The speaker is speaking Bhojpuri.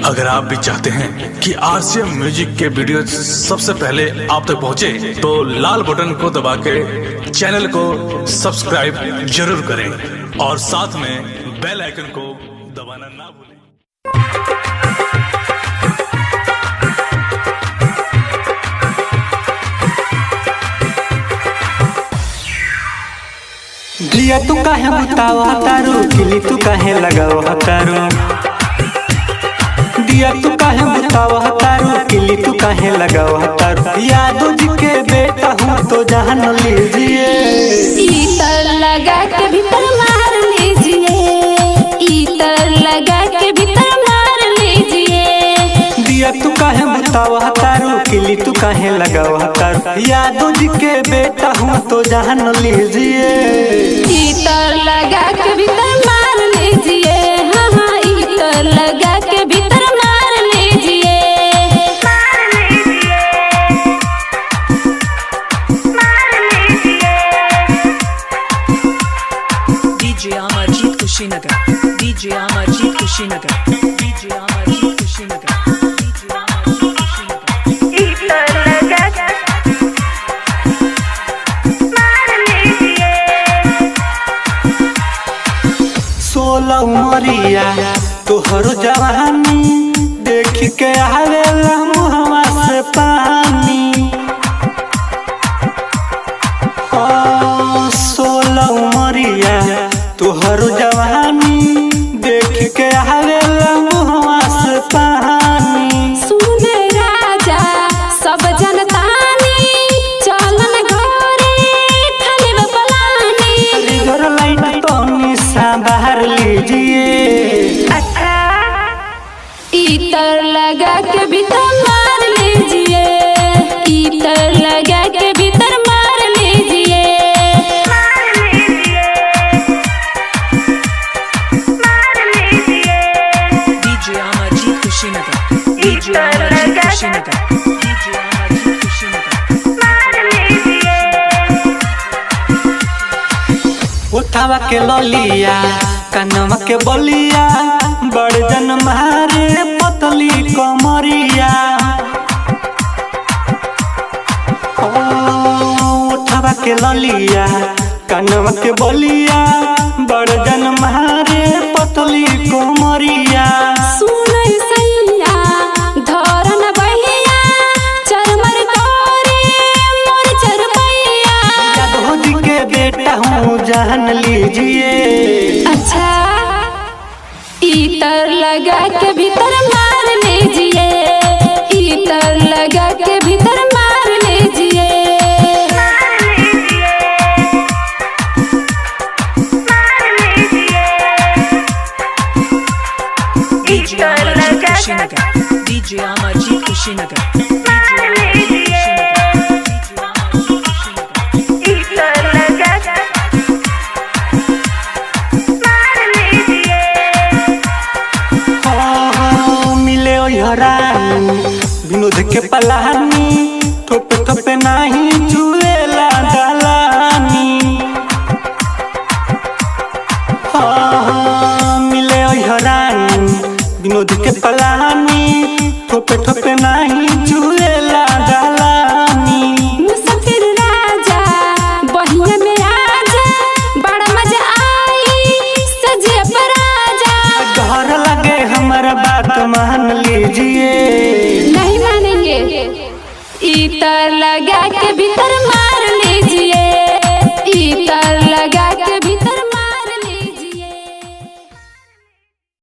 अगर आप भी चाहते हैं कि आरसीएम म्यूजिक के वीडियो सबसे पहले आप तक पहुंचे, तो लाल बटन को दबा के चैनल को सब्सक्राइब जरूर करें और साथ में बेल आइकन को दबाना ना भूलें। दिया तू काहे बुताओ हतारू, किली तू काहे लगाओ हतारू। दिया तू काहे बुताओ हतारू, किली तू काहे लगाओ हतारू। यादव जी के बेटा हूँ तो जान लीजिए, इतर लगा के भीतर मार लीजिए, इतर लगा के भीतर मार लीजिए। दिया तू काहे बुताओ हतारू, किली तू काहे लगाओ हतारू। यादव जी के बेटा हूँ तो जान लीजिए, इतर लगा के भीतर मार लीजिए। हाँ हाँ, इतर लगा के भीतर मार लीजिए। DJ Amarjeet Kushinagar, DJ Amarjeet Kushinagar, DJ Amarjeet Kushinagar, DJ Amarjeet Kushinagar। इतर लगा के मार लीजिए। 16 उमरिया तोहर जवानी देख के आवेला मुहवा से पानी। 16 उमरिया तोहर जवानी देख के आवेला मुहवा से पानी। सुन राजा सब जनतानी, चलन घरे खाली बपलानी। घर लाइन तो निशा बाहर लीजिए, अच्छा, इतर लगा के भीतर मार लीजिए, इतर लगा के भीतर मार लीजिए। DJ Amarjeet Kushinagar, DJ Amarjeet Kushinagar, DJ Amarjeet Kushinagar। उठावा के ललिया कनवा के बलिया, बड़ जन मारे पतली कमरिया। उठावा के ललिया कनवा के बलिया, बड़ जन मारे पतली कमरिया। सुन सैया धरन बहिया, चरमर करे मोर चरपैया। यादव जी के बेटा हूँ जान लीजिए, अच्छा, इतर लगा के भीतर मार लीजिए, इतर लगा के भीतर मार लीजिए। DJ Amarjeet Kushinagar, DJ Amarjeet Kushinagar, DJ Amarjeet Kushinagar, DJ Amarjeet Kushinagar। मिले हरानी विनोद के पलानी, थोपे थोपे नहीं चुएला दलानी। मिले हरानी विनोद के पलानी, थोपे थोपे नहीं चुएला दलानी। मुसाफिर राजा बहिया में आजा, बड़ा मजा आई सजे पर आजा। घर लगे हमारा बात मान लीजिए, नहीं मानेंगे, इतर लगा के भीतर मार